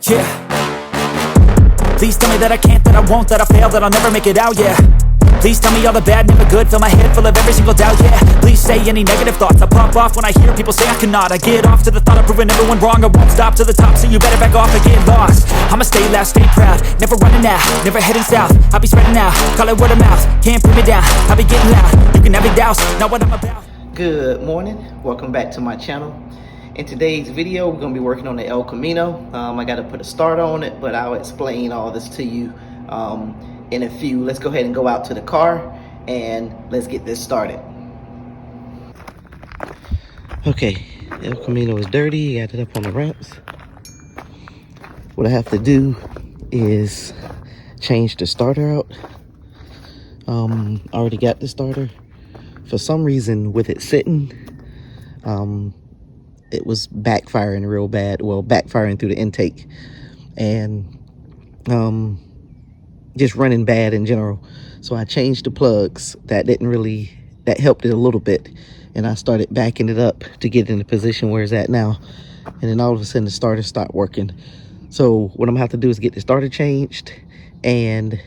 Yeah. Please tell me that I can't, that I won't, that I fail, that I'll never make it out, yeah. Please tell me all the bad, never good, fill my head full of every single doubt, yeah. Please say any negative thoughts, I pop off when I hear people say I cannot. I get off to the thought of proving everyone wrong, I won't stop to the top, so you better back off and get lost. I'ma stay loud, stay proud, never running out, never heading south. I'll be spreading out, call it word of mouth, can't put me down, I'll be getting loud, you can have it douse, not what I'm about. Good morning, welcome back to my channel. In today's video, we're gonna be working on the El Camino. I gotta put a start on it, but I'll explain all this to you in a few. Let's go ahead and go out to the car and let's get this started. Okay, El Camino is dirty, got it up on the ramps. What I have to do is change the starter out. I already got the starter. For some reason, with it sitting, it was backfiring real bad. Well, backfiring through the intake and just running bad in general. So I changed the plugs. That helped it a little bit, and I started backing it up to get in the position where it's at now, and then all of a sudden the starter stopped working. So what I'm gonna have to do is get the starter changed, and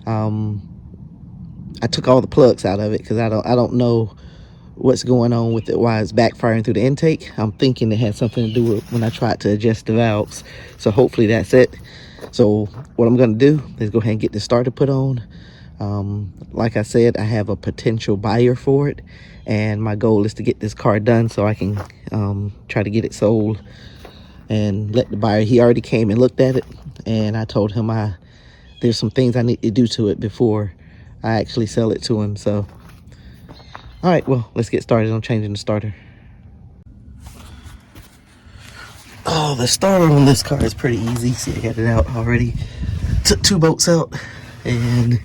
I took all the plugs out of it because I don't know what's going on with it, why it's backfiring through the intake. I'm thinking it had something to do with when I tried to adjust the valves. So hopefully that's it. So what I'm gonna do is go ahead and get the starter put on. Like I said, I have a potential buyer for it, and my goal is to get this car done so I can try to get it sold and let the buyer, he already came and looked at it, and I told him there's some things I need to do to it before I actually sell it to him. So all right, well, let's get started on changing the starter. Oh, the starter on this car is pretty easy. See, I got it out already. Took 2 bolts out and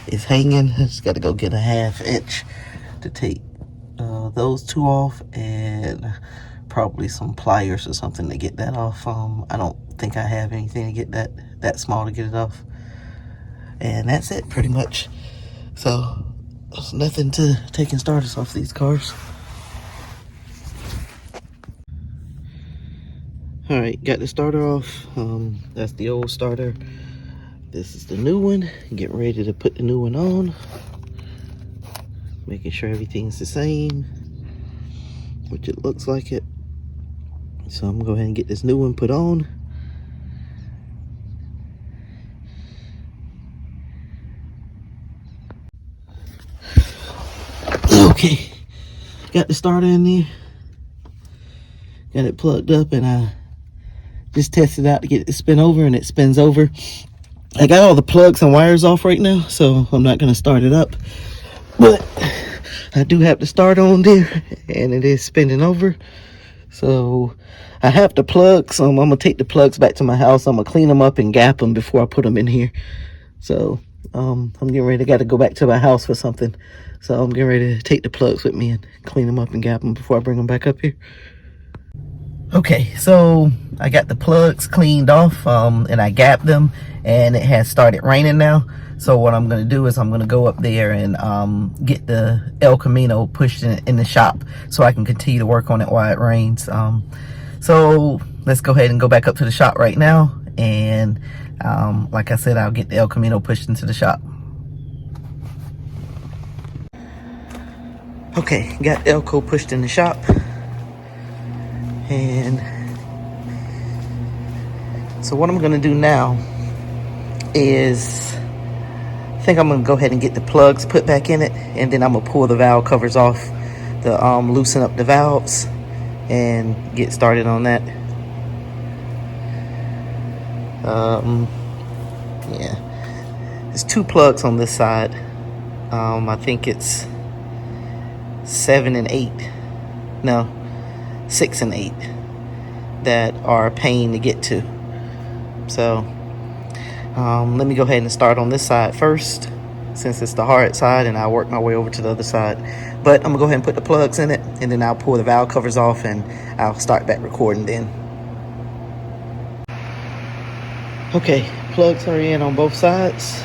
it's hanging. I just got to go get a 1/2 inch to take those 2 off, and probably some pliers or something to get that off. I don't think I have anything to get that small to get it off. And that's it pretty much. So there's nothing to taking starters off these cars. All right, got the starter off. That's the old starter. This is the new one. Getting ready to put the new one on. Making sure everything's the same, which it looks like it. So I'm gonna go ahead and get this new one put on. Okay, got the starter in there. Got it plugged up, and I just tested out to get it to spin over, and it spins over. I got all the plugs and wires off right now, so I'm not gonna start it up. But I do have the starter on there, and it is spinning over. So I have the plugs. I'm gonna take the plugs back to my house. I'm gonna clean them up and gap them before I put them in here. So I'm getting ready. I got to go back to my house for something. So I'm getting ready to take the plugs with me and clean them up and gap them before I bring them back up here. Okay, so I got the plugs cleaned off, and I gapped them, and it has started raining now. So what I'm gonna do is I'm gonna go up there and get the El Camino pushed in the shop so I can continue to work on it while it rains. So let's go ahead and go back up to the shop right now, and like I said, I'll get the El Camino pushed into the shop. Okay, got Elco pushed in the shop, and so what I'm gonna do now is I think I'm gonna go ahead and get the plugs put back in it, and then I'm gonna pull the valve covers off to loosen up the valves and get started on that. Yeah, there's 2 plugs on this side. I think it's 7 and 8, no, 6 and 8 that are a pain to get to. So let me go ahead and start on this side first, since it's the hard side, and I'll work my way over to the other side. But I'm gonna go ahead and put the plugs in it, and then I'll pull the valve covers off, and I'll start back recording then. Okay, plugs are in on both sides.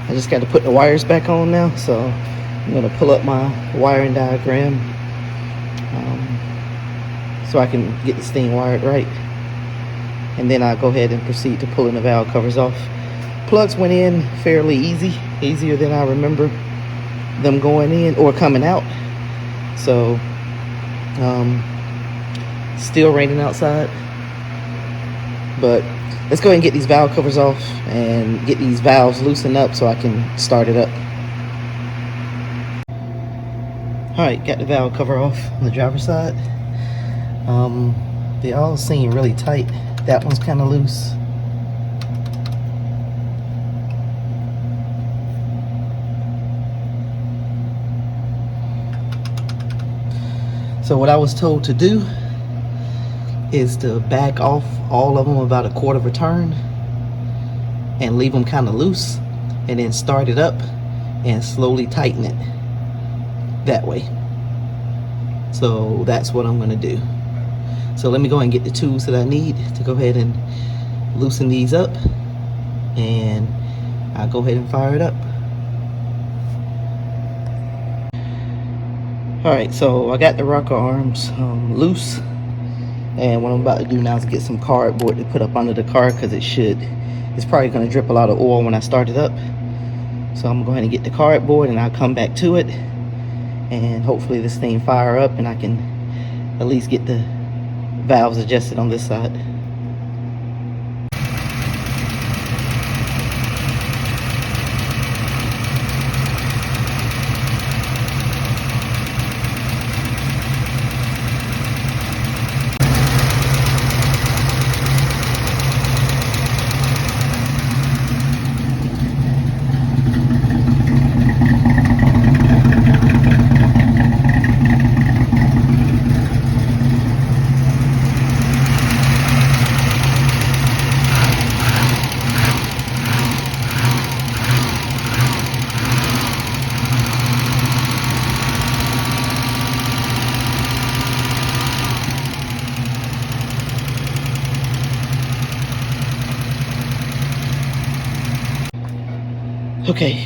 I just got to put the wires back on now, so I'm going to pull up my wiring diagram so I can get this thing wired right. and then I go ahead and proceed to pulling the valve covers off. Plugs went in fairly easy, easier than I remember them going in or coming out. So still raining outside, but let's go ahead and get these valve covers off and get these valves loosened up so I can start it up. Alright, got the valve cover off on the driver's side. They all seem really tight. That one's kind of loose. So what I was told to do is to back off all of them about a quarter of a turn and leave them kind of loose, and then start it up and slowly tighten it that way. So that's what I'm going to do. So let me go and get the tools that I need to go ahead and loosen these up, and I'll go ahead and fire it up. Alright, so I got the rocker arms loose, and what I'm about to do now is get some cardboard to put up under the car, because it's probably going to drip a lot of oil when I start it up. So I'm going to go ahead and get the cardboard, and I'll come back to it, and hopefully this thing fire up and I can at least get the valves adjusted on this side. Okay,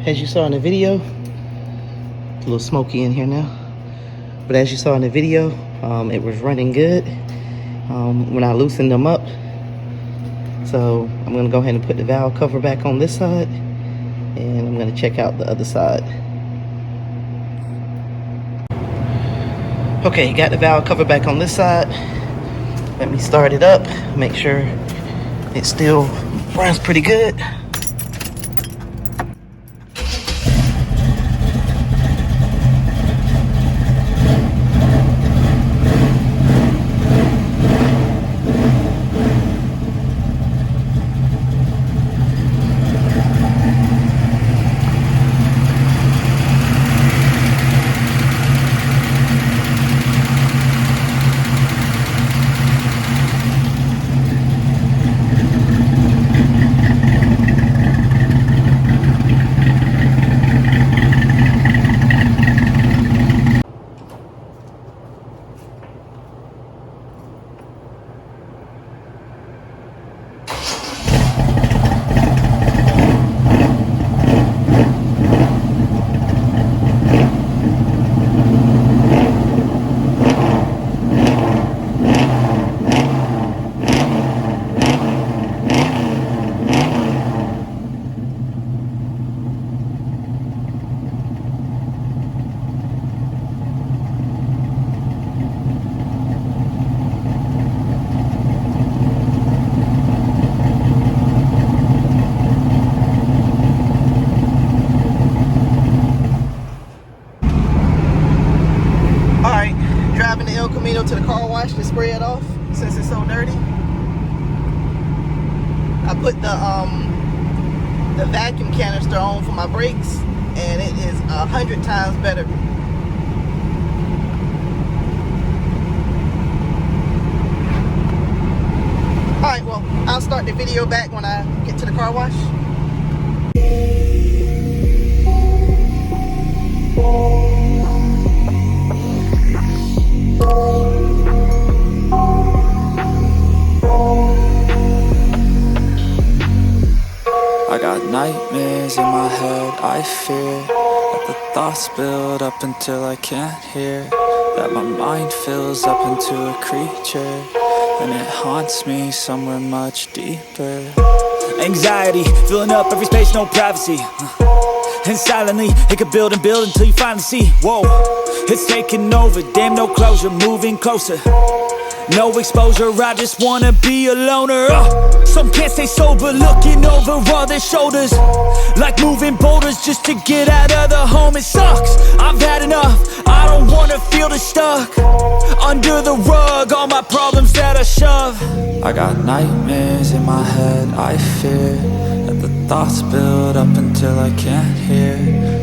as you saw in the video, it's a little smoky in here now, but as you saw in the video, it was running good when I loosened them up. So I'm going to go ahead and put the valve cover back on this side, and I'm going to check out the other side. Okay, got the valve cover back on this side. Let me start it up, make sure it still runs pretty good. Driving the El Camino to the car wash to spray it off since it's so dirty. I put the vacuum canister on for my brakes, and it is 100 times better. Alright, well, I'll start the video back when I get to the car wash. I got nightmares in my head, I fear that the thoughts build up until I can't hear, that my mind fills up into a creature and it haunts me somewhere much deeper. Anxiety, filling up every space, no privacy. And silently, it could build and build until you finally see, whoa, it's taking over, damn, no closure, moving closer. No exposure, I just wanna be a loner. Some can't stay sober, looking over all their shoulders, like moving boulders just to get out of the home. It sucks, I've had enough, I don't wanna feel the stuck under the rug, all my problems that I shove. I got nightmares in my head, I fear that the thoughts build up until I can't hear,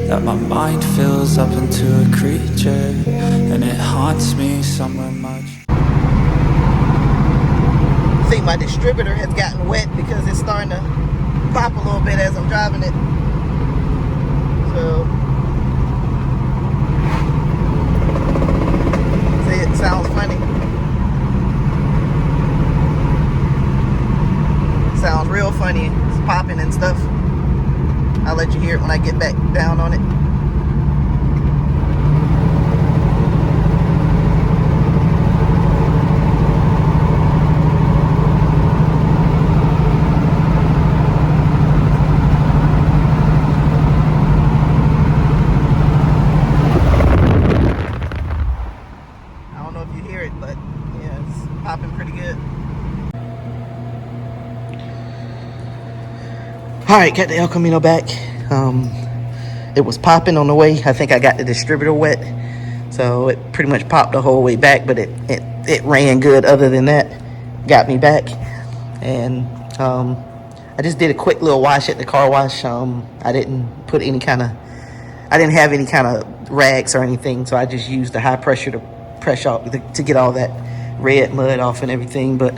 that my mind fills up into a creature, and it haunts me somewhere much. I think my distributor has gotten wet because it's starting to pop a little bit as I'm driving it. So, see, it sounds funny. It sounds real funny. It's popping and stuff. I'll let you hear it when I get back down on it. Alright, got the El Camino back. It was popping on the way. I think I got the distributor wet, so it pretty much popped the whole way back, but it ran good other than that. Got me back. And I just did a quick little wash at the car wash. I didn't have any kind of rags or anything, so I just used the high pressure to pressure off to get all that red mud off and everything. But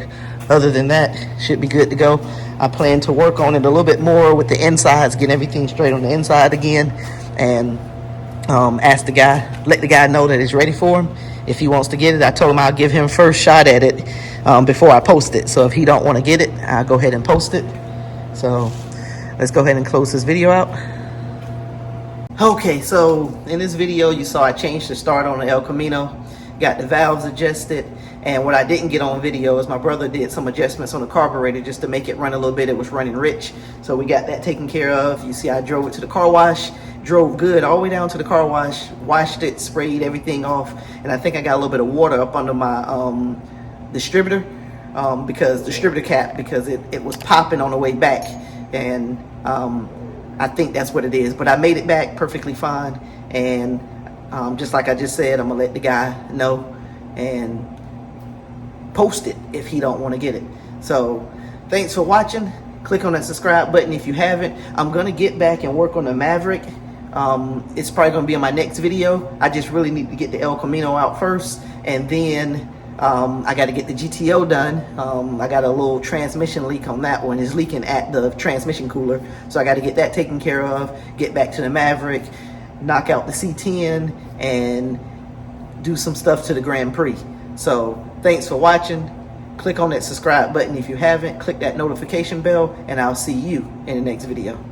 other than that, should be good to go. I plan to work on it a little bit more with the insides, get everything straight on the inside again, and let the guy know that it's ready for him if he wants to get it. I told him I'll give him first shot at it before I post it. So if he don't want to get it, I'll go ahead and post it. So let's go ahead and close this video out. Okay, so in this video you saw I changed the start on the El Camino, got the valves adjusted, and what I didn't get on video is my brother did some adjustments on the carburetor just to make it run a little bit. It was running rich, so we got that taken care of. You see I drove it to the car wash, drove good all the way down to the car wash, washed it, sprayed everything off, and I think I got a little bit of water up under my distributor distributor cap, because it was popping on the way back, and I think that's what it is. But I made it back perfectly fine, and just like I just said, I'm gonna let the guy know and post it if he don't want to get it. So thanks for watching. Click on that subscribe button if you haven't. I'm gonna get back and work on the Maverick. It's probably gonna be in my next video. I just really need to get the El Camino out first, and then I got to get the GTO done. I got a little transmission leak on that one. It's leaking at the transmission cooler, so I got to get that taken care of, get back to the Maverick, knock out the C10, and do some stuff to the Grand Prix. So thanks for watching. Click on that subscribe button if you haven't. Click that notification bell, and I'll see you in the next video.